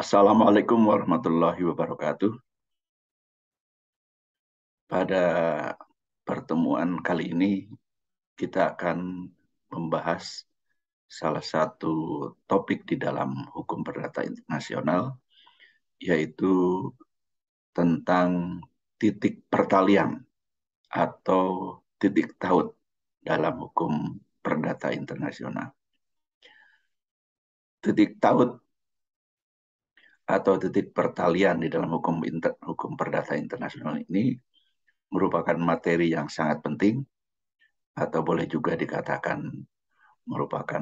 Assalamualaikum warahmatullahi wabarakatuh. Pada pertemuan kali ini kita akan membahas salah satu topik di dalam hukum perdata internasional, yaitu tentang titik pertalian atau titik taut dalam hukum perdata internasional. Titik taut atau titik pertalian di dalam hukum perdata internasional ini merupakan materi yang sangat penting, atau boleh juga dikatakan merupakan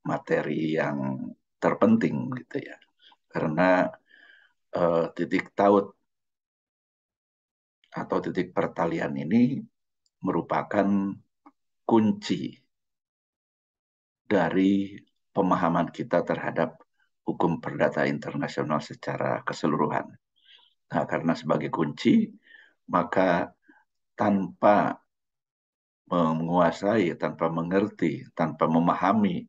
materi yang terpenting gitu ya, karena titik taut atau titik pertalian ini merupakan kunci dari pemahaman kita terhadap hukum perdata internasional secara keseluruhan. Nah, karena sebagai kunci, maka tanpa menguasai, tanpa mengerti, tanpa memahami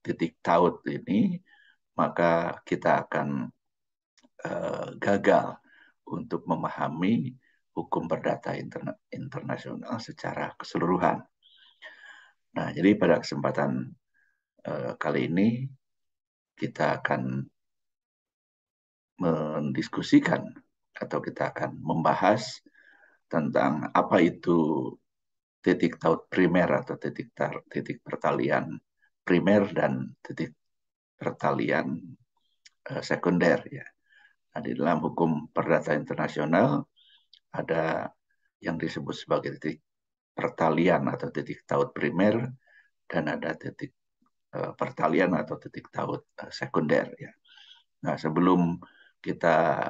titik taut ini, maka kita akan gagal untuk memahami hukum perdata internasional secara keseluruhan. Nah, jadi pada kesempatan kali ini kita akan mendiskusikan atau kita akan membahas tentang apa itu titik taut primer atau titik pertalian primer dan titik pertalian sekunder ya. Nah, di dalam hukum perdata internasional ada yang disebut sebagai titik pertalian atau titik taut primer, dan ada titik pertalian atau titik taut sekunder ya. Nah, sebelum kita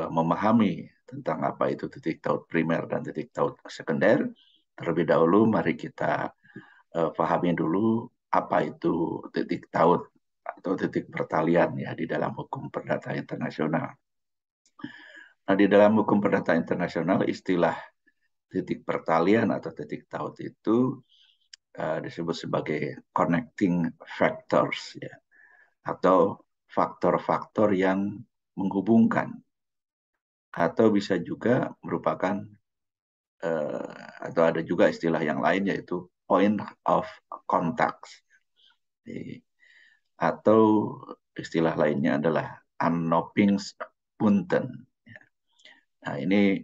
memahami tentang apa itu titik taut primer dan titik taut sekunder, terlebih dahulu mari kita pahami dulu apa itu titik taut atau titik pertalian ya di dalam hukum perdata internasional. Nah, di dalam hukum perdata internasional istilah titik pertalian atau titik taut itu disebut sebagai connecting factors ya, atau faktor-faktor yang menghubungkan, atau bisa juga merupakan atau ada juga istilah yang lain yaitu point of contact, atau istilah lainnya adalah Annoppingspunten. Nah, ini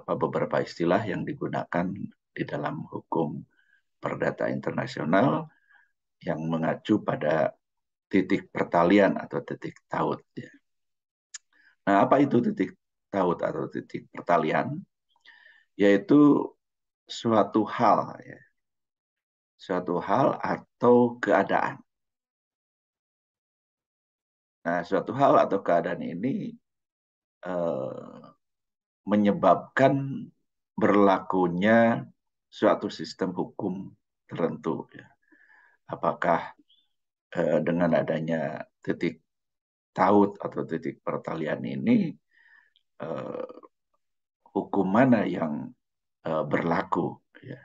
beberapa istilah yang digunakan di dalam hukum perdata internasional yang mengacu pada titik pertalian atau titik taut ya. Nah, apa itu titik taut atau titik pertalian? Yaitu suatu hal ya, suatu hal atau keadaan. Nah, suatu hal atau keadaan ini menyebabkan berlakunya suatu sistem hukum tertentu ya. Apakah dengan adanya titik taut atau titik pertalian ini hukum mana yang berlaku ya.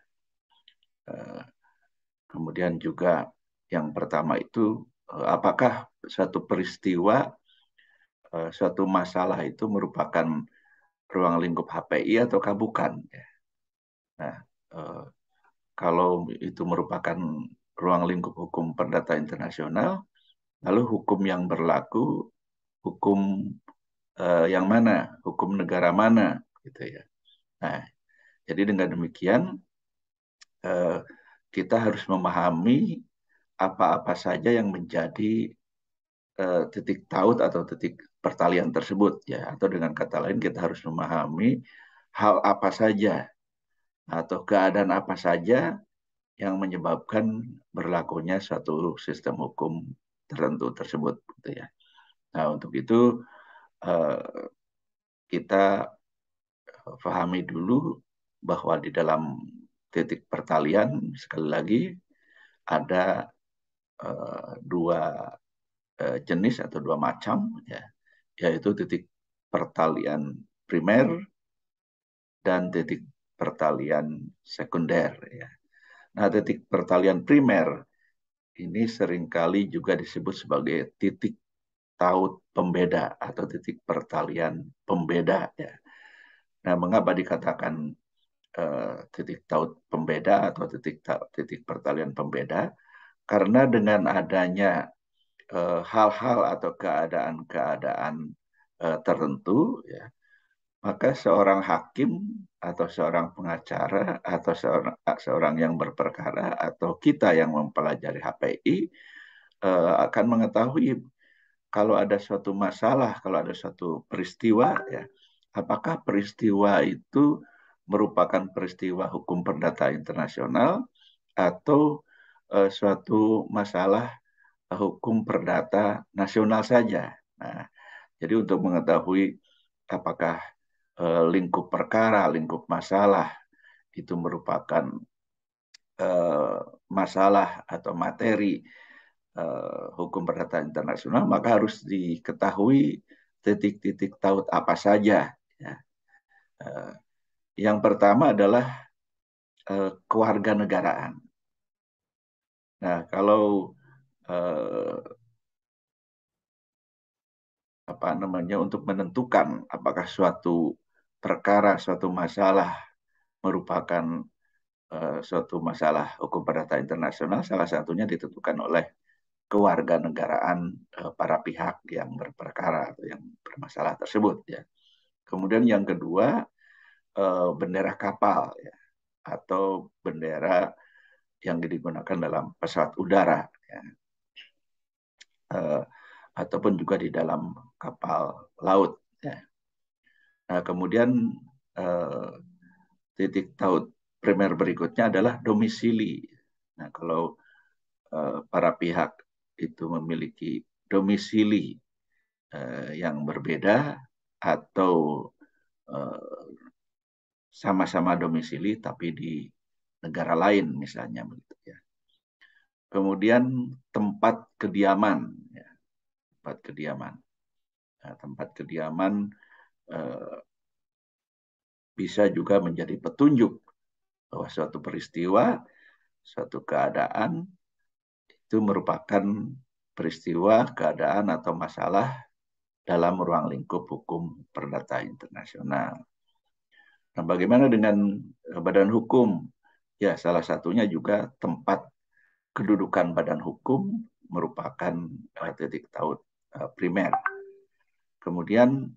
Kemudian juga yang pertama itu apakah suatu peristiwa, suatu masalah itu merupakan ruang lingkup HPI ataukah bukan ya. Nah, kalau itu merupakan ruang lingkup hukum perdata internasional, lalu hukum yang berlaku hukum yang mana, hukum negara mana gitu ya. Nah, jadi dengan demikian kita harus memahami apa-apa saja yang menjadi titik taut atau titik pertalian tersebut ya, atau dengan kata lain kita harus memahami hal apa saja atau keadaan apa saja yang menyebabkan berlakunya suatu sistem hukum tertentu tersebut gitu ya. Nah, untuk itu kita pahami dulu bahwa di dalam titik pertalian sekali lagi ada dua jenis atau dua macam ya, yaitu titik pertalian primer dan titik pertalian sekunder ya. Nah, titik pertalian primer ini seringkali juga disebut sebagai titik taut pembeda atau titik pertalian pembeda ya. Nah, mengapa dikatakan titik taut pembeda atau titik pertalian pembeda? Karena dengan adanya hal-hal atau keadaan-keadaan tertentu ya, maka seorang hakim atau seorang pengacara atau seorang yang berperkara atau kita yang mempelajari HPI akan mengetahui kalau ada suatu masalah, kalau ada suatu peristiwa ya, apakah peristiwa itu merupakan peristiwa hukum perdata internasional atau suatu masalah hukum perdata nasional saja. Nah, jadi untuk mengetahui apakah lingkup perkara, lingkup masalah itu merupakan masalah atau materi hukum perdata internasional, maka harus diketahui titik-titik taut apa saja. Ya. Yang pertama adalah kewarganegaraan. Nah, kalau apa namanya untuk menentukan apakah suatu perkara, suatu masalah merupakan suatu masalah hukum perdata internasional, salah satunya ditentukan oleh kewarganegaraan para pihak yang berperkara atau yang bermasalah tersebut ya. Kemudian yang kedua bendera kapal ya, atau bendera yang digunakan dalam pesawat udara ya. Ataupun juga di dalam kapal laut ya. Nah, kemudian titik taut primer berikutnya adalah domisili. Nah, kalau para pihak itu memiliki domisili yang berbeda atau sama-sama domisili tapi di negara lain misalnya begitu ya. Kemudian tempat kediaman ya, tempat kediaman. Nah, tempat kediaman bisa juga menjadi petunjuk bahwa suatu peristiwa, suatu keadaan itu merupakan peristiwa, keadaan atau masalah dalam ruang lingkup hukum perdata internasional. Nah, bagaimana dengan badan hukum? Ya, salah satunya juga tempat kedudukan badan hukum merupakan titik taut primer. Kemudian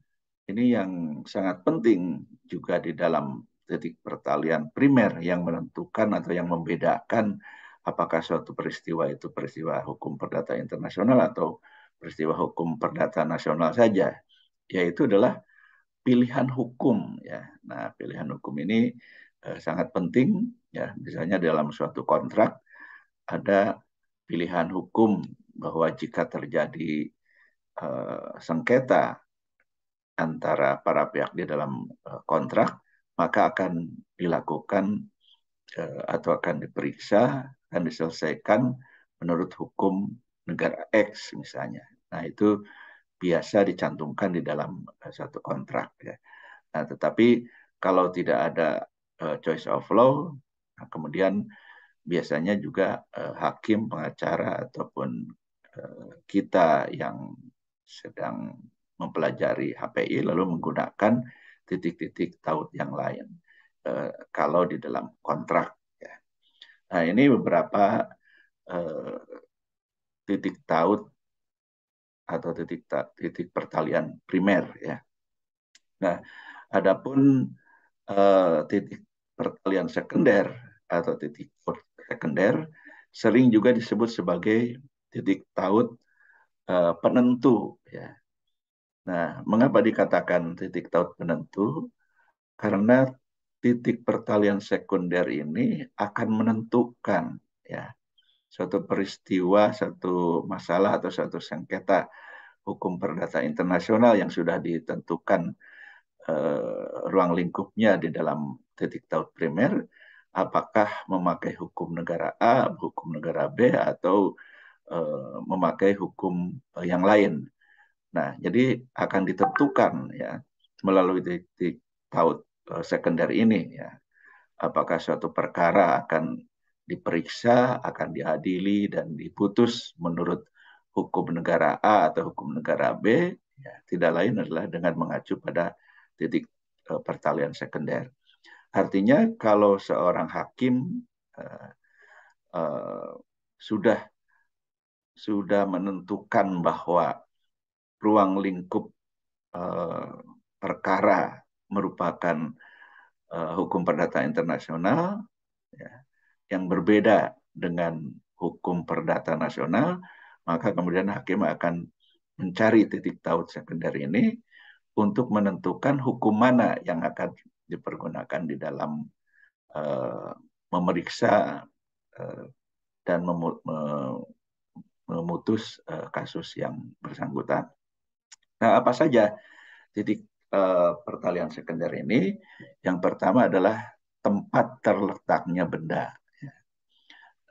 ini yang sangat penting juga di dalam titik pertalian primer yang menentukan atau yang membedakan apakah suatu peristiwa itu peristiwa hukum perdata internasional atau peristiwa hukum perdata nasional saja, yaitu adalah pilihan hukum ya. Nah, pilihan hukum ini sangat penting ya. Misalnya dalam suatu kontrak ada pilihan hukum bahwa jika terjadi sengketa antara para pihak di dalam kontrak, maka akan dilakukan atau akan diperiksa, akan diselesaikan menurut hukum negara X misalnya. Nah, itu biasa dicantumkan di dalam satu kontrak ya. Nah, tetapi kalau tidak ada choice of law, nah, kemudian biasanya juga hakim, pengacara ataupun kita yang sedang mempelajari HPI lalu menggunakan titik-titik taut yang lain kalau di dalam kontrak ya. Nah, ini beberapa titik taut atau titik pertalian primer ya. Nah, adapun titik pertalian sekunder atau titik sekunder sering juga disebut sebagai titik taut penentu ya. Nah, mengapa dikatakan titik taut penentu? Karena titik pertalian sekunder ini akan menentukan ya suatu peristiwa, satu masalah atau suatu sengketa hukum perdata internasional yang sudah ditentukan ruang lingkupnya di dalam titik taut primer, apakah memakai hukum negara A, hukum negara B, atau memakai hukum yang lain. Nah, jadi akan ditentukan ya melalui titik taut sekunder ini ya, apakah suatu perkara akan diperiksa, akan diadili dan diputus menurut hukum negara A atau hukum negara B, ya, tidak lain adalah dengan mengacu pada titik pertalian sekunder. Artinya kalau seorang hakim uh, uh, sudah menentukan bahwa ruang lingkup perkara merupakan hukum perdata internasional, ya, yang berbeda dengan hukum perdata nasional, maka kemudian hakim akan mencari titik taut sekunder ini untuk menentukan hukum mana yang akan dipergunakan di dalam memeriksa dan memutus kasus yang bersangkutan. Nah, apa saja titik pertalian sekunder ini? Yang pertama adalah tempat terletaknya benda.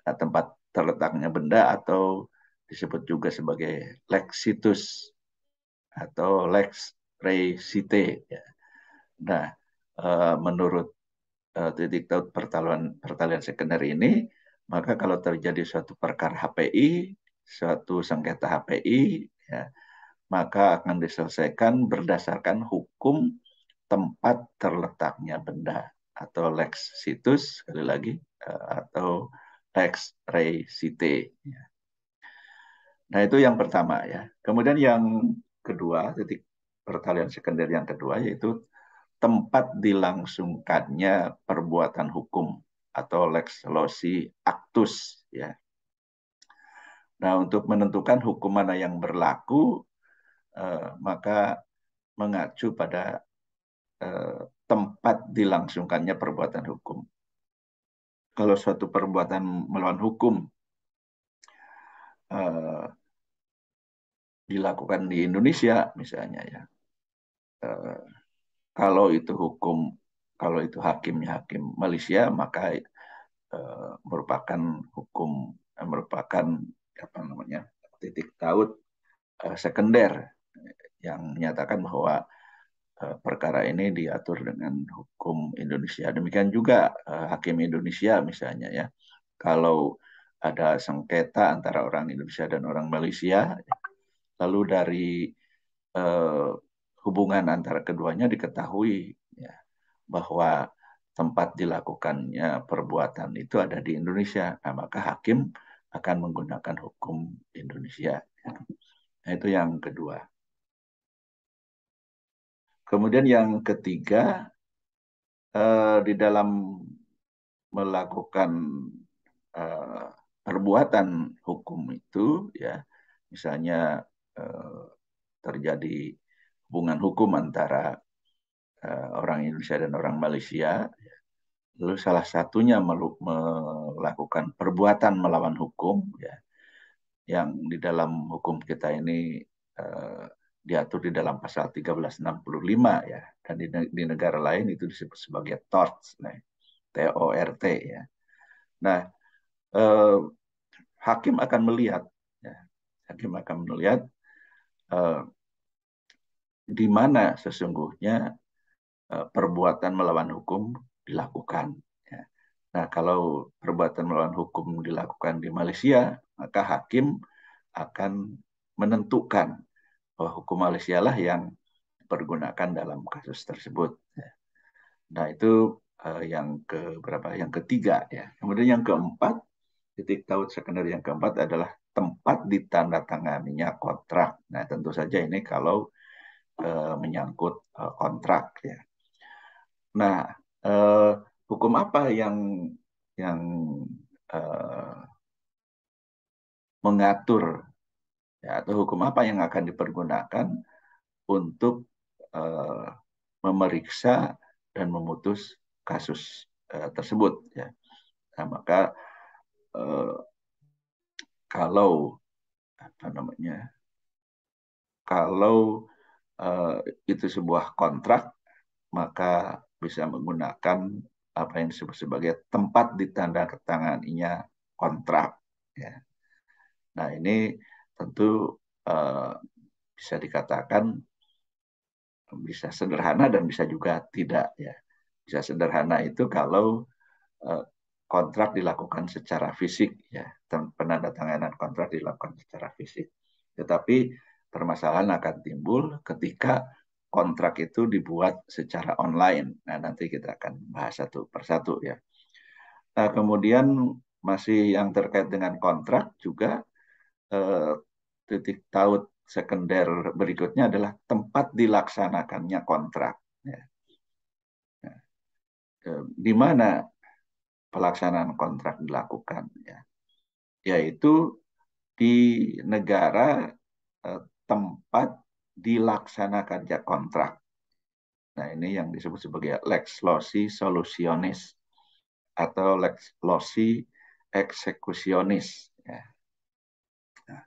Nah, tempat terletaknya benda atau disebut juga sebagai lex situs atau lex rei site. Nah, menurut titik taut pertalian sekunder ini, maka kalau terjadi suatu perkara HPI, suatu sengketa HPI, ya, maka akan diselesaikan berdasarkan hukum tempat terletaknya benda atau lex situs, sekali lagi, atau lex rei site. Nah, itu yang pertama ya. Kemudian yang kedua, titik pertalian sekunder yang kedua yaitu tempat dilangsungkannya perbuatan hukum atau lex loci actus ya. Nah, untuk menentukan hukum mana yang berlaku, maka mengacu pada tempat dilangsungkannya perbuatan hukum. Kalau suatu perbuatan melawan hukum dilakukan di Indonesia misalnya ya, kalau itu hukum, kalau itu hakimnya hakim Malaysia, maka merupakan hukum, merupakan apa namanya titik taut sekunder yang menyatakan bahwa perkara ini diatur dengan hukum Indonesia. Demikian juga hakim Indonesia misalnya ya, kalau ada sengketa antara orang Indonesia dan orang Malaysia, lalu dari hubungan antara keduanya diketahui ya, bahwa tempat dilakukannya perbuatan itu ada di Indonesia, nah, maka hakim akan menggunakan hukum Indonesia. Nah, itu yang kedua. Kemudian yang ketiga, di dalam melakukan perbuatan hukum itu, ya, misalnya terjadi hubungan hukum antara orang Indonesia dan orang Malaysia, lalu salah satunya melakukan perbuatan melawan hukum, ya, yang di dalam hukum kita ini diatur di dalam pasal 1365 ya, dan di negara lain itu disebut sebagai tort, TORT ya. Nah, hakim akan melihat, ya, hakim akan melihat di mana sesungguhnya perbuatan melawan hukum dilakukan. Ya. Nah, kalau perbuatan melawan hukum dilakukan di Malaysia, maka hakim akan menentukan bahwa hukum Malaysia lah yang dipergunakan dalam kasus tersebut. Ya. Nah, itu yang berapa? Yang ketiga ya. Kemudian yang keempat, titik taut sekunder yang keempat adalah tempat ditandatanganinya kontrak. Nah, tentu saja ini kalau menyangkut kontrak ya. Nah, hukum apa yang mengatur ya, atau hukum apa yang akan dipergunakan untuk memeriksa dan memutus kasus tersebut ya. Nah, maka kalau apa namanya, kalau itu sebuah kontrak, maka bisa menggunakan apa yang disebut sebagai tempat ditandatanganinya kontrak. Ya. Nah, ini tentu bisa dikatakan bisa sederhana dan bisa juga tidak ya. Bisa sederhana itu kalau kontrak dilakukan secara fisik ya, penandatanganan kontrak dilakukan secara fisik. Tetapi permasalahan akan timbul ketika kontrak itu dibuat secara online. Nah, nanti kita akan bahas satu persatu ya. Nah, kemudian masih yang terkait dengan kontrak juga eh, titik taut sekunder berikutnya adalah tempat dilaksanakannya kontrak. Ya. Nah, di mana pelaksanaan kontrak dilakukan, ya, yaitu di negara tempat dilaksanakannya kontrak. Nah, ini yang disebut sebagai lex loci solutionis atau lex loci executionis. Ya. Nah,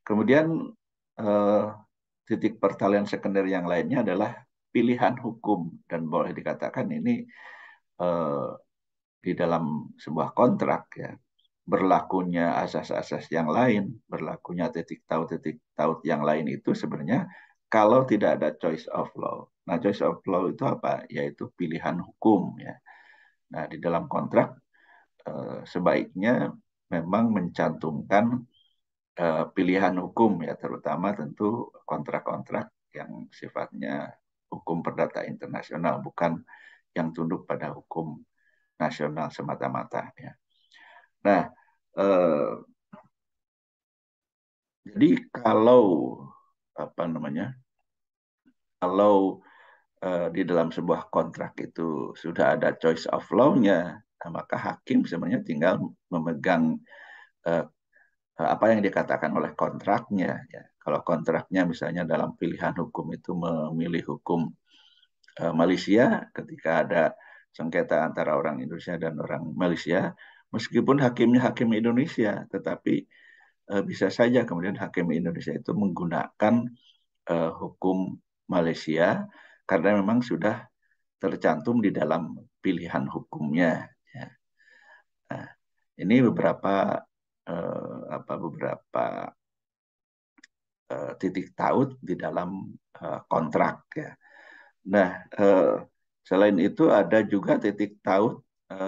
kemudian eh, titik pertalian sekunder yang lainnya adalah pilihan hukum, dan boleh dikatakan ini eh, di dalam sebuah kontrak ya, berlakunya asas-asas yang lain, berlakunya titik taut yang lain itu sebenarnya kalau tidak ada choice of law. Nah, choice of law itu apa? Yaitu pilihan hukum ya. Nah, di dalam kontrak sebaiknya memang mencantumkan pilihan hukum ya, terutama tentu kontrak-kontrak yang sifatnya hukum perdata internasional, bukan yang tunduk pada hukum nasional semata-mata ya. Nah, eh, jadi kalau apa namanya, kalau di dalam sebuah kontrak itu sudah ada choice of law-nya, nah, maka hakim sebenarnya tinggal memegang eh, apa yang dikatakan oleh kontraknya. Ya. Kalau kontraknya misalnya dalam pilihan hukum itu memilih hukum Malaysia ketika ada sengketa antara orang Indonesia dan orang Malaysia, meskipun hakimnya hakim Indonesia, tetapi bisa saja kemudian hakim Indonesia itu menggunakan hukum Malaysia karena memang sudah tercantum di dalam pilihan hukumnya. Ya. Nah, ini beberapa beberapa titik taut di dalam kontrak ya. Nah, selain itu ada juga titik taut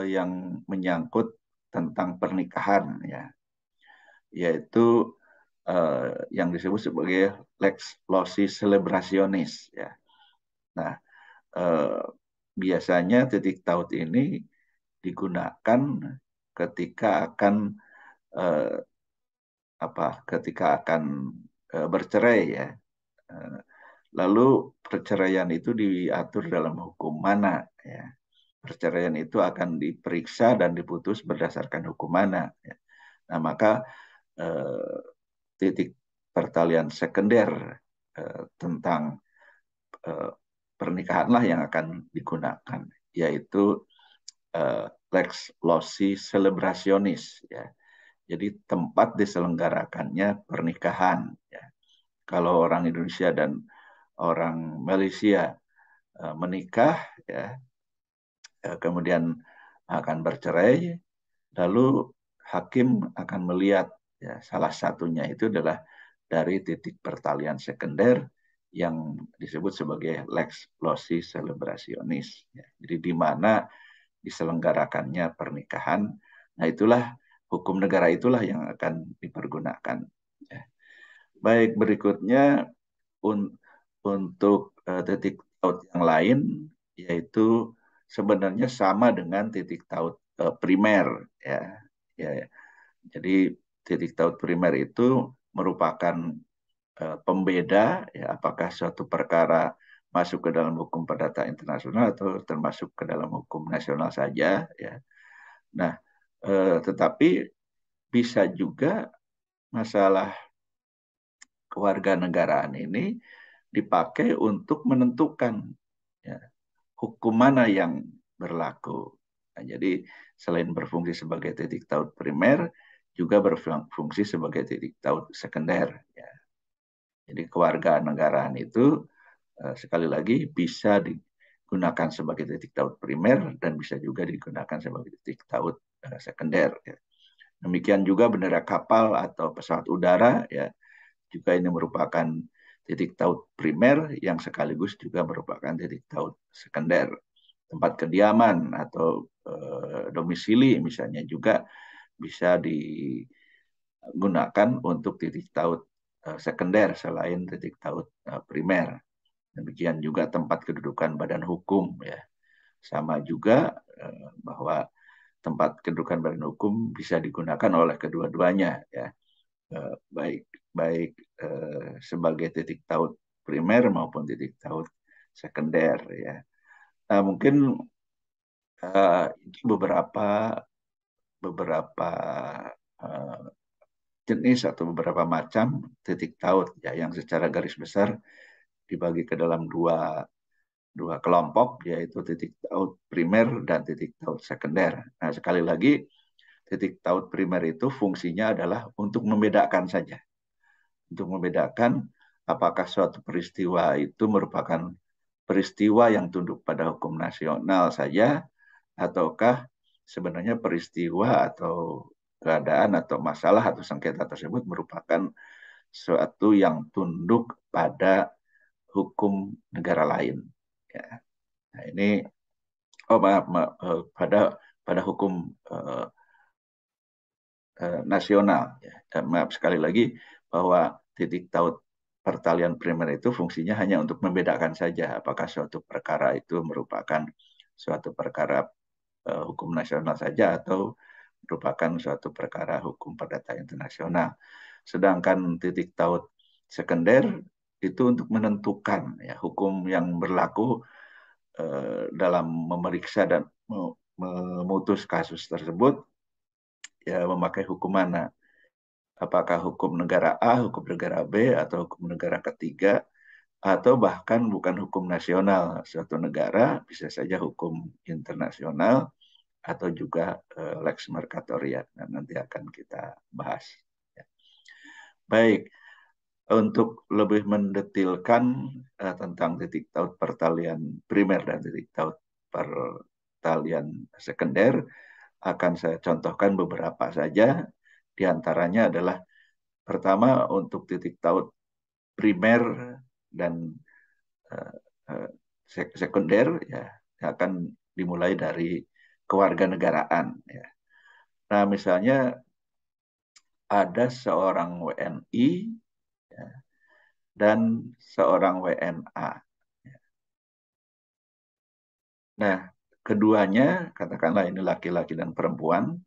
yang menyangkut tentang pernikahan ya, yaitu yang disebut sebagai lex loci celebrationis ya. Nah, eh, biasanya titik taut ini digunakan ketika akan eh, ketika akan bercerai ya. Eh, Lalu perceraian itu diatur dalam hukum mana ya. Perceraian itu akan diperiksa dan diputus berdasarkan hukum mana ya. Nah, maka eh, titik pertalian sekunder tentang eh, pernikahanlah yang akan digunakan, yaitu lex loci celebrationis ya. Jadi tempat diselenggarakannya pernikahan ya. Kalau orang Indonesia dan orang Malaysia menikah ya, kemudian akan bercerai, lalu hakim akan melihat ya, salah satunya itu adalah dari titik pertalian sekunder yang disebut sebagai lex loci celebrationis ya. Jadi di mana diselenggarakannya pernikahan, nah itulah hukum negara itulah yang akan dipergunakan ya. Baik, berikutnya un untuk titik taut yang lain, yaitu sebenarnya sama dengan titik taut primer ya. Ya, ya. Jadi titik taut primer itu merupakan pembeda ya, apakah suatu perkara masuk ke dalam hukum perdata internasional atau termasuk ke dalam hukum nasional saja ya. Nah, tetapi bisa juga masalah kewarganegaraan ini dipakai untuk menentukan ya, hukum mana yang berlaku. Nah, jadi selain berfungsi sebagai titik taut primer, juga berfungsi sebagai titik taut sekunder. Ya. Jadi kewarganegaraan itu sekali lagi bisa digunakan sebagai titik taut primer dan bisa juga digunakan sebagai titik taut sekunder. Ya. Demikian juga bendera kapal atau pesawat udara ya, juga ini merupakan titik taut primer yang sekaligus juga merupakan titik taut sekunder. Tempat kediaman atau domisili misalnya juga bisa digunakan untuk titik taut sekunder selain titik taut primer. Demikian juga tempat kedudukan badan hukum ya. Sama juga bahwa tempat kedudukan badan hukum bisa digunakan oleh kedua-duanya ya. Baik baik sebagai titik taut primer maupun titik taut sekunder ya. Nah, mungkin itu beberapa beberapa uh, jenis atau beberapa macam titik taut ya yang secara garis besar dibagi ke dalam dua kelompok, yaitu titik taut primer dan titik taut sekunder. Nah, sekali lagi, titik taut primer itu fungsinya adalah untuk membedakan saja, untuk membedakan apakah suatu peristiwa itu merupakan peristiwa yang tunduk pada hukum nasional saja, ataukah sebenarnya peristiwa atau keadaan atau masalah atau sengketa tersebut merupakan suatu yang tunduk pada hukum negara lain. Ya. Nah, ini maaf, pada pada hukum nasional. Ya. Dan maaf sekali lagi bahwa titik taut pertalian primer itu fungsinya hanya untuk membedakan saja apakah suatu perkara itu merupakan suatu perkara hukum nasional saja atau merupakan suatu perkara hukum perdata internasional. Sedangkan titik taut sekunder itu untuk menentukan ya hukum yang berlaku dalam memeriksa dan memutus kasus tersebut ya memakai hukum mana? Apakah hukum negara A, hukum negara B, atau hukum negara ketiga, atau bahkan bukan hukum nasional suatu negara, bisa saja hukum internasional, atau juga lex mercatoria. Nah, nanti akan kita bahas. Ya. Baik, untuk lebih mendetilkan tentang titik taut pertalian primer dan titik taut pertalian sekunder, akan saya contohkan beberapa saja. Di antaranya adalah pertama untuk titik taut primer dan uh, uh, sekunder ya akan dimulai dari kewarganegaraan ya. Nah, misalnya ada seorang WNI ya, dan seorang WNA. Nah, keduanya katakanlah ini laki-laki dan perempuan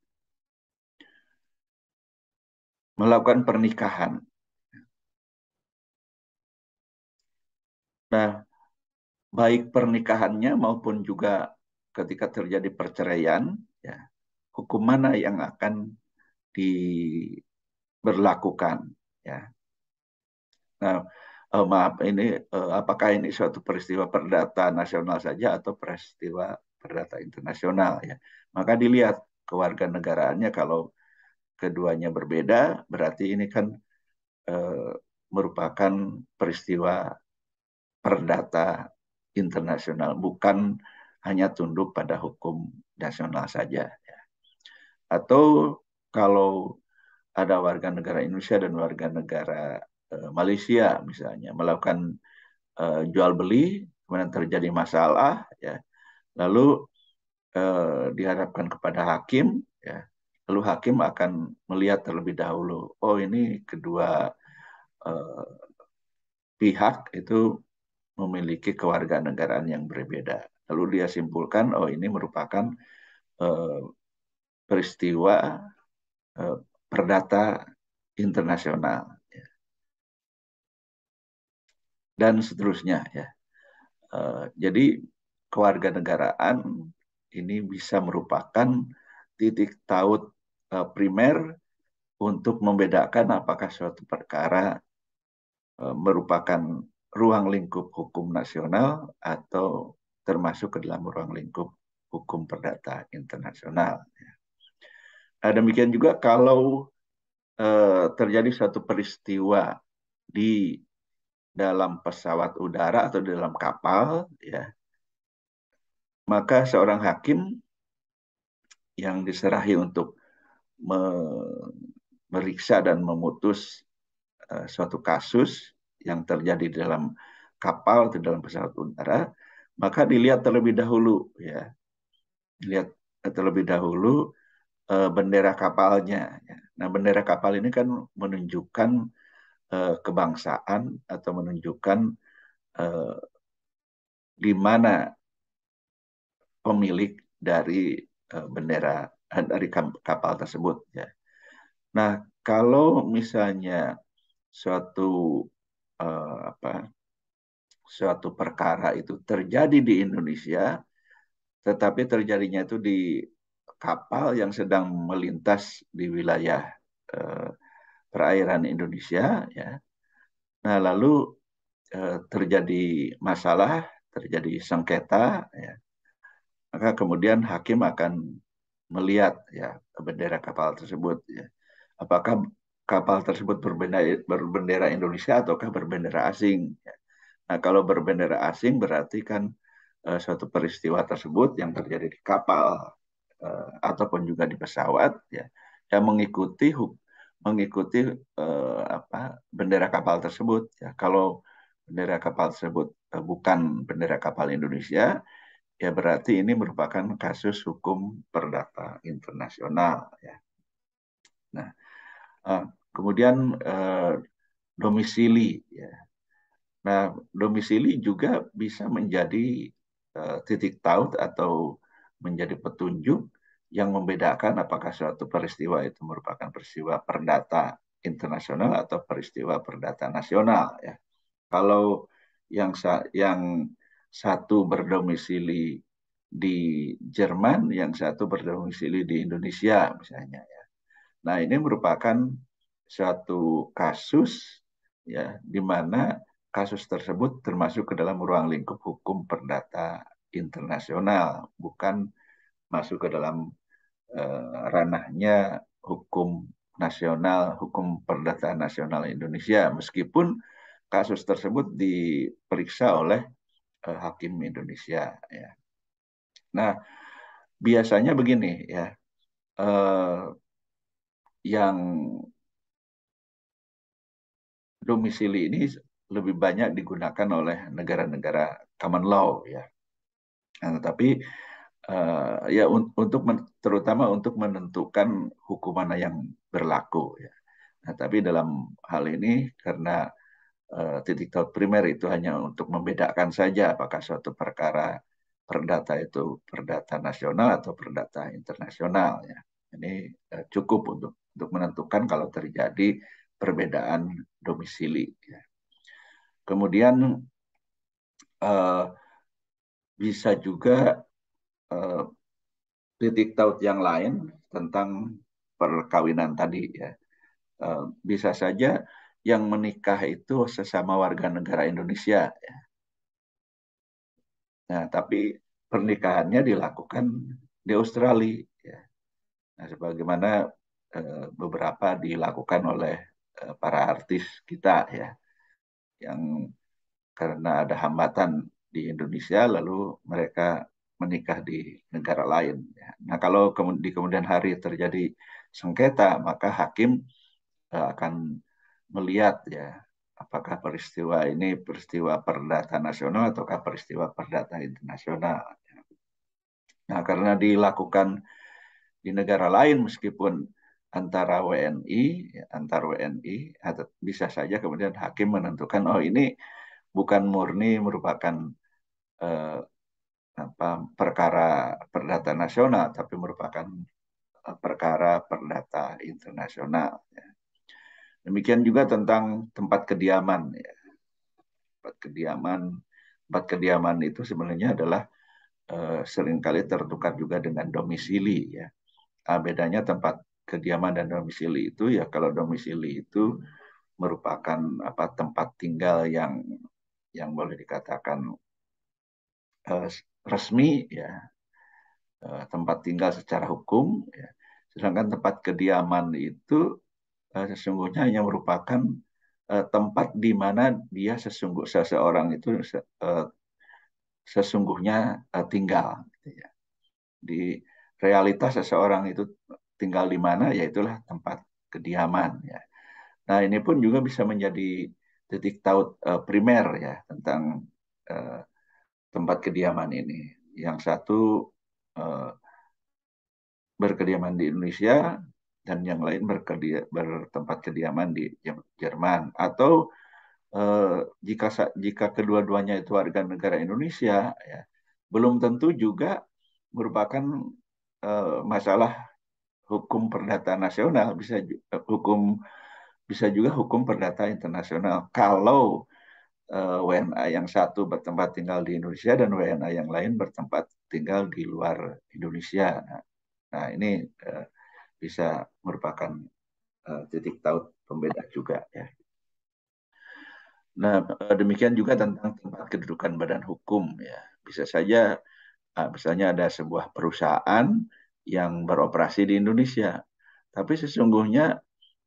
melakukan pernikahan. Nah, baik pernikahannya maupun juga ketika terjadi perceraian, ya, hukum mana yang akan diberlakukan? Ya, nah, maaf ini apakah ini suatu peristiwa perdata nasional saja atau peristiwa perdata internasional? Ya, maka dilihat kewarganegaraannya kalau keduanya berbeda, berarti ini kan eh, merupakan peristiwa perdata internasional, bukan hanya tunduk pada hukum nasional saja. Atau kalau ada warga negara Indonesia dan warga negara Malaysia misalnya melakukan jual beli, kemudian terjadi masalah, ya, lalu dihadapkan kepada hakim, ya, lalu hakim akan melihat terlebih dahulu, oh ini kedua eh, pihak itu memiliki kewarganegaraan yang berbeda. Lalu dia simpulkan, oh ini merupakan eh, peristiwa eh, perdata internasional dan seterusnya ya. Jadi kewarganegaraan ini bisa merupakan titik taut primer untuk membedakan apakah suatu perkara merupakan ruang lingkup hukum nasional atau termasuk ke dalam ruang lingkup hukum perdata internasional. Nah, demikian juga kalau terjadi suatu peristiwa di dalam pesawat udara atau di dalam kapal, ya, maka seorang hakim yang diserahi untuk memeriksa dan memutus suatu kasus yang terjadi di dalam kapal atau dalam pesawat udara, maka dilihat terlebih dahulu, ya, dilihat terlebih dahulu bendera kapalnya. Ya. Nah, bendera kapal ini kan menunjukkan kebangsaan atau menunjukkan eh, di mana pemilik dari bendera dari kapal tersebut ya. Nah, kalau misalnya suatu apa suatu perkara itu terjadi di Indonesia, tetapi terjadinya itu di kapal yang sedang melintas di wilayah eh, perairan Indonesia, ya. Nah, lalu terjadi masalah, terjadi sengketa, ya. Maka kemudian hakim akan melihat ya bendera kapal tersebut, ya. Apakah kapal tersebut berbendera Indonesia ataukah berbendera asing, ya. Nah, kalau berbendera asing berarti kan suatu peristiwa tersebut yang terjadi di kapal ataupun juga di pesawat, ya, yang mengikuti bendera kapal tersebut, ya. Kalau bendera kapal tersebut bukan bendera kapal Indonesia, ya berarti ini merupakan kasus hukum perdata internasional, ya. Nah, uh, kemudian domisili, ya. Nah, domisili juga bisa menjadi titik taut atau menjadi petunjuk yang membedakan apakah suatu peristiwa itu merupakan peristiwa perdata internasional atau peristiwa perdata nasional, ya. Kalau yang satu berdomisili di Jerman, yang satu berdomisili di Indonesia misalnya, ya. Nah, ini merupakan suatu kasus, ya, di mana kasus tersebut termasuk ke dalam ruang lingkup hukum perdata internasional, bukan masuk ke dalam ranahnya hukum nasional, hukum perdata nasional Indonesia, meskipun kasus tersebut diperiksa oleh hakim Indonesia, ya. Nah, biasanya begini, ya, eh, yang domisili ini lebih banyak digunakan oleh negara-negara common law, ya. Nah, tapi ya untuk terutama untuk menentukan hukum mana yang berlaku, ya. Nah, tapi dalam hal ini karena titik taut primer itu hanya untuk membedakan saja apakah suatu perkara perdata itu perdata nasional atau perdata internasional, ya. Ini cukup untuk menentukan kalau terjadi perbedaan domisili, ya. Kemudian uh, bisa juga uh, titik taut yang lain tentang perkawinan tadi, ya. Bisa saja yang menikah itu sesama warga negara Indonesia, ya. Nah, tapi pernikahannya dilakukan di Australia, ya. Nah, sebagaimana beberapa dilakukan oleh para artis kita, ya, yang karena ada hambatan di Indonesia, lalu mereka menikah di negara lain, ya. Nah, kalau di kemudian hari terjadi sengketa, maka hakim akan melihat, ya, apakah peristiwa ini peristiwa perdata nasional ataukah peristiwa perdata internasional. Nah, karena dilakukan di negara lain meskipun antara WNI, ya, antar WNI, bisa saja kemudian hakim menentukan, oh ini bukan murni merupakan eh, perkara perdata nasional, tapi merupakan perkara perdata internasional, ya. Demikian juga tentang tempat kediaman, ya. Tempat kediaman, tempat kediaman itu sebenarnya adalah seringkali tertukar juga dengan domisili, ya. Bedanya tempat kediaman dan domisili itu, ya, kalau domisili itu merupakan tempat tinggal yang boleh dikatakan uh, resmi, ya, tempat tinggal secara hukum, ya. Sedangkan tempat kediaman itu sesungguhnya hanya merupakan tempat di mana seseorang itu sesungguhnya tinggal, gitu, ya. Di realitas seseorang itu tinggal di mana, ya itulah tempat kediaman, ya. Nah, ini pun juga bisa menjadi titik taut primer, ya, tentang uh, tempat kediaman ini. Yang satu uh, berkediaman di Indonesia, dan yang lain bertempat kediaman di Jerman. Atau jika jika kedua-duanya itu warga negara Indonesia, ya, belum tentu juga merupakan masalah hukum perdata nasional, hukum bisa juga hukum perdata internasional kalau WNA yang satu bertempat tinggal di Indonesia dan WNA yang lain bertempat tinggal di luar Indonesia. Nah, ini bisa merupakan titik taut pembeda juga, ya. Nah, demikian juga tentang tempat kedudukan badan hukum, ya. Bisa saja misalnya ada sebuah perusahaan yang beroperasi di Indonesia, tapi sesungguhnya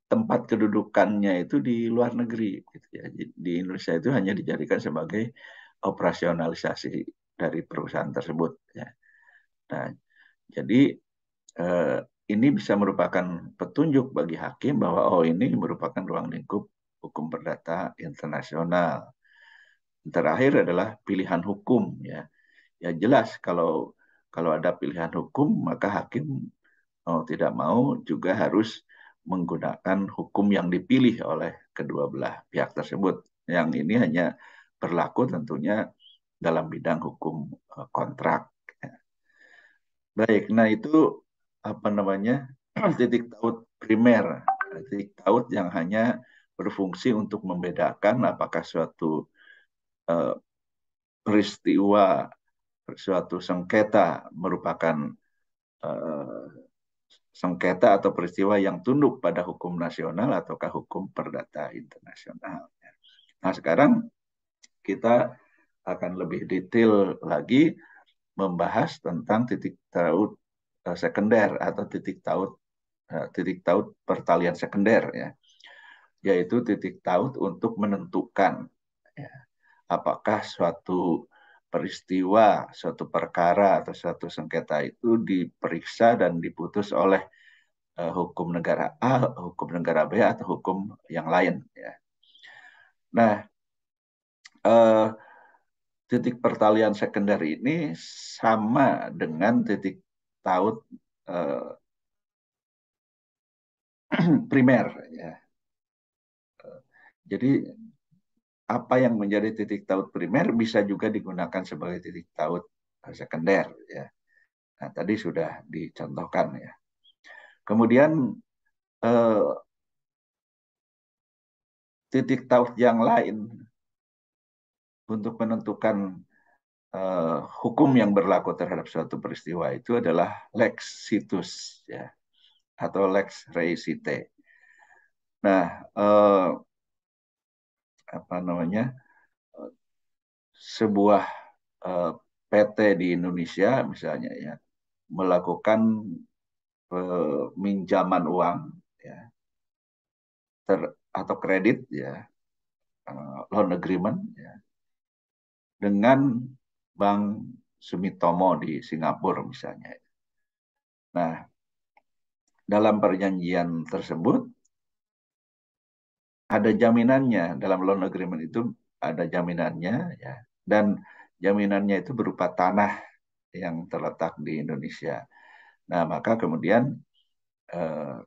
tempat kedudukannya itu di luar negeri, gitu ya. Di Indonesia itu hanya dijadikan sebagai operasionalisasi dari perusahaan tersebut, ya. Nah, jadi eh, ini bisa merupakan petunjuk bagi hakim bahwa oh, ini merupakan ruang lingkup hukum perdata internasional. Terakhir adalah pilihan hukum, ya. Ya jelas kalau kalau ada pilihan hukum maka hakim mau tidak mau juga harus menggunakan hukum yang dipilih oleh kedua belah pihak tersebut. Yang ini hanya berlaku tentunya dalam bidang hukum kontrak. Baik, nah itu apa namanya titik taut primer, titik taut yang hanya berfungsi untuk membedakan apakah suatu uh, peristiwa, suatu sengketa merupakan uh, sengketa atau peristiwa yang tunduk pada hukum nasional ataukah hukum perdata internasional. Nah, sekarang kita akan lebih detail lagi membahas tentang titik taut sekunder atau titik taut pertalian sekunder, ya, yaitu titik taut untuk menentukan, ya, apakah suatu peristiwa, suatu perkara atau suatu sengketa itu diperiksa dan diputus oleh hukum negara A, hukum negara B, atau hukum yang lain, ya. Nah, eh, titik pertalian sekunder ini sama dengan titik taut eh, primer, ya. Jadi apa yang menjadi titik taut primer bisa juga digunakan sebagai titik taut sekunder, ya. Nah, tadi sudah dicontohkan, ya. Kemudian eh, titik taut yang lain untuk menentukan hukum yang berlaku terhadap suatu peristiwa itu adalah lex situs, ya, atau lex reisite. Nah, apa namanya, sebuah PT di Indonesia misalnya, ya, melakukan peminjaman uang, ya, atau kredit, ya, loan agreement, ya, dengan Bank Sumitomo di Singapura misalnya. Nah, dalam perjanjian tersebut ada jaminannya, dalam loan agreement itu ada jaminannya, ya, dan jaminannya itu berupa tanah yang terletak di Indonesia. Nah, maka kemudian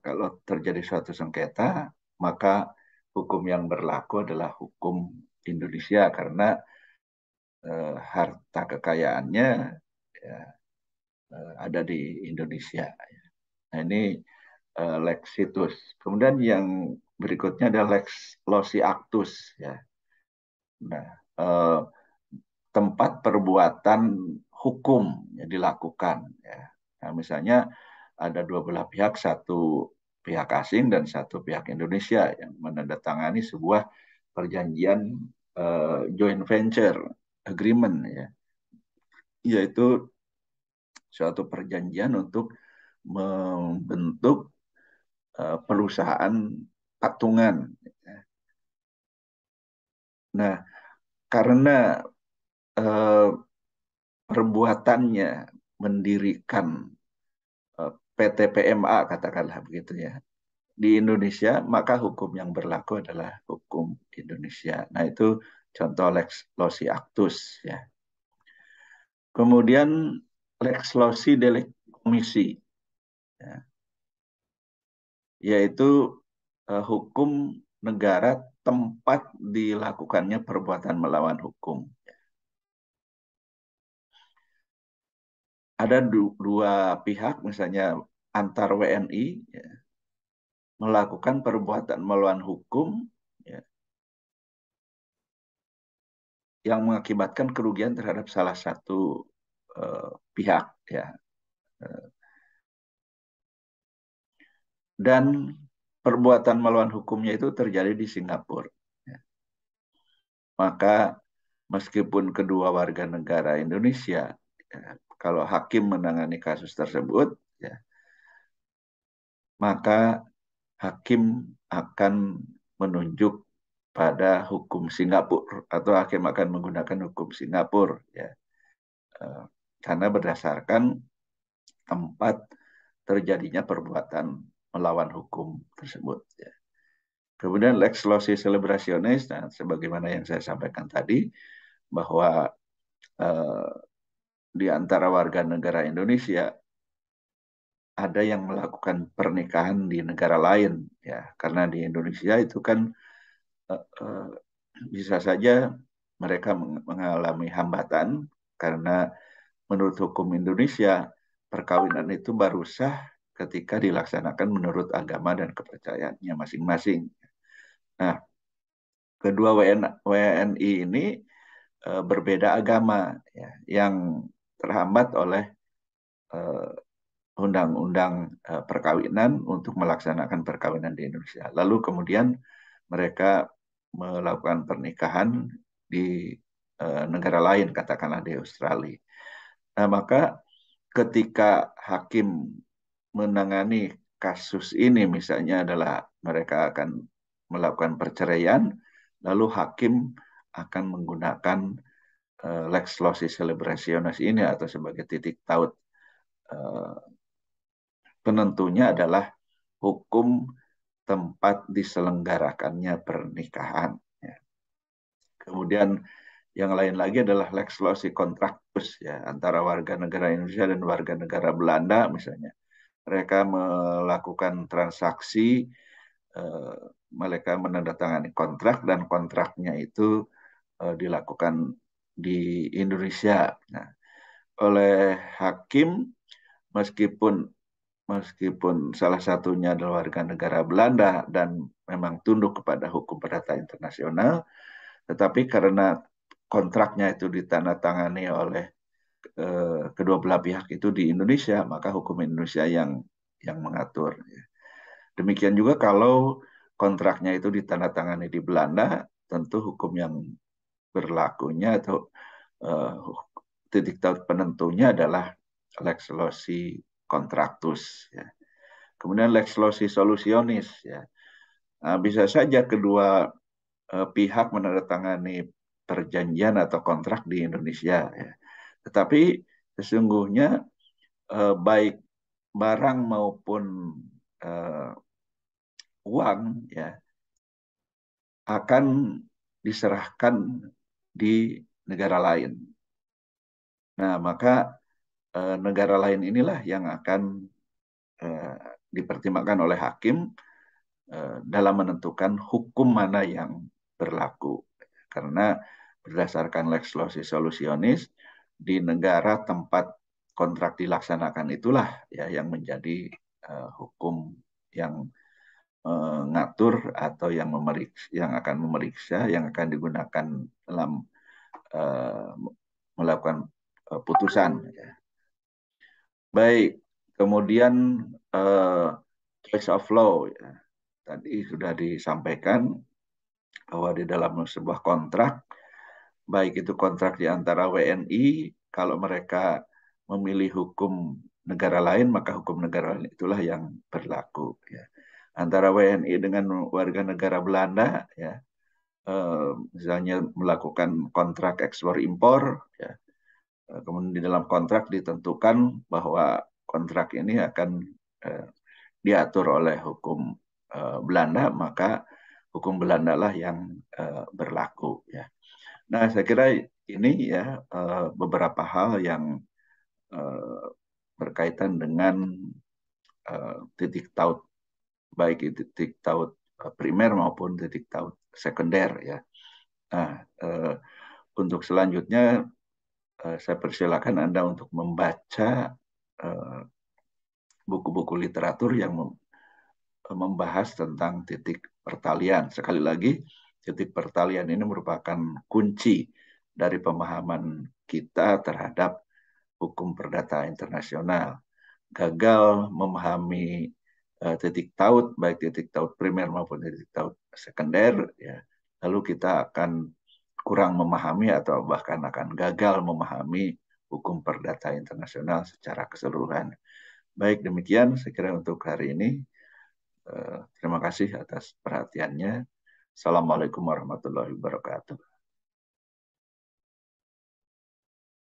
kalau terjadi suatu sengketa, maka hukum yang berlaku adalah hukum Indonesia karena harta kekayaannya, ya, ada di Indonesia. Nah, ini lex situs. Kemudian yang berikutnya adalah lex loci actus, ya. Nah, tempat perbuatan hukum yang dilakukan, ya. Nah, misalnya ada dua belah pihak, satu pihak asing dan satu pihak Indonesia yang menandatangani sebuah perjanjian joint venture agreement, ya, yaitu suatu perjanjian untuk membentuk perusahaan patungan. Nah, karena eh, perbuatannya mendirikan PT PMA, katakanlah begitu, ya, di Indonesia, maka hukum yang berlaku adalah hukum Indonesia. Nah, itu contoh lex loci actus, ya. Kemudian lex loci delicti komisi, ya. yaitu hukum negara tempat dilakukannya perbuatan melawan hukum. Ada dua pihak, misalnya antar WNI, ya, melakukan perbuatan melawan hukum, ya, yang mengakibatkan kerugian terhadap salah satu pihak, ya. Dan perbuatan melawan hukumnya itu terjadi di Singapura. Ya. Maka meskipun kedua warga negara Indonesia, ya, kalau hakim menangani kasus tersebut, ya, maka hakim akan menunjuk pada hukum Singapura atau hakim akan menggunakan hukum Singapura, ya. Eh, karena berdasarkan tempat terjadinya perbuatan melawan hukum tersebut, ya. Kemudian lex loci celebrationis, nah, sebagaimana yang saya sampaikan tadi, bahwa eh, di antara warga negara Indonesia ada yang melakukan pernikahan di negara lain, ya, karena di Indonesia itu kan eh, eh, bisa saja mereka mengalami hambatan karena menurut hukum Indonesia perkawinan itu baru sah ketika dilaksanakan menurut agama dan kepercayaannya masing-masing. Nah, kedua WNI ini berbeda agama, ya, yang terhambat oleh eh, undang-undang perkawinan untuk melaksanakan perkawinan di Indonesia. Lalu kemudian mereka melakukan pernikahan di negara lain, katakanlah di Australia. Nah, maka ketika hakim menangani kasus ini, misalnya adalah mereka akan melakukan perceraian, lalu hakim akan menggunakan lex loci celebrationis ini atau sebagai titik taut, uh, penentunya adalah hukum tempat diselenggarakannya pernikahan. Ya. Kemudian yang lain lagi adalah lex loci contractus, ya, antara warga negara Indonesia dan warga negara Belanda misalnya. Mereka melakukan transaksi, eh, mereka menandatangani kontrak dan kontraknya itu dilakukan di Indonesia. Nah, oleh hakim, meskipun meskipun salah satunya adalah warga negara Belanda dan memang tunduk kepada hukum perdata internasional, tetapi karena kontraknya itu ditandatangani oleh kedua belah pihak itu di Indonesia, maka hukum Indonesia yang mengatur. Demikian juga kalau kontraknya itu ditandatangani di Belanda, tentu hukum yang berlakunya atau uh, titik taut penentunya adalah lex loci contractus, ya. Kemudian lex loci solutionis, ya. Nah, bisa saja kedua pihak menandatangani perjanjian atau kontrak di Indonesia, ya. Tetapi sesungguhnya baik barang maupun uh, uang, ya, akan diserahkan di negara lain. Nah, maka negara lain inilah yang akan eh, dipertimbangkan oleh hakim dalam menentukan hukum mana yang berlaku. Karena berdasarkan lex loci solutionis, di negara tempat kontrak dilaksanakan itulah, ya, yang menjadi hukum yang mengatur atau yang akan memeriksa, yang akan digunakan dalam uh, melakukan putusan. Ya. Baik, kemudian uh, choice of law, ya. Tadi sudah disampaikan bahwa di dalam sebuah kontrak, baik itu kontrak di antara WNI, kalau mereka memilih hukum negara lain, maka hukum negara lain itulah yang berlaku. Ya. Antara WNI dengan warga negara Belanda, ya, misalnya melakukan kontrak ekspor impor, ya, kemudian di dalam kontrak ditentukan bahwa kontrak ini akan diatur oleh hukum Belanda, maka hukum Belanda lah yang berlaku, ya. Nah, saya kira ini, ya, beberapa hal yang berkaitan dengan titik taut baik itu titik taut primer maupun titik taut sekunder ya. Nah, untuk selanjutnya saya persilakan Anda untuk membaca buku-buku literatur yang membahas tentang titik pertalian. Sekali lagi, titik pertalian ini merupakan kunci dari pemahaman kita terhadap hukum perdata internasional. Gagal memahami titik taut, baik titik taut primer maupun titik taut sekunder, ya, lalu kita akan kurang memahami atau bahkan akan gagal memahami hukum perdata internasional secara keseluruhan. Baik, demikian saya kira untuk hari ini. Terima kasih atas perhatiannya. Assalamualaikum warahmatullahi wabarakatuh.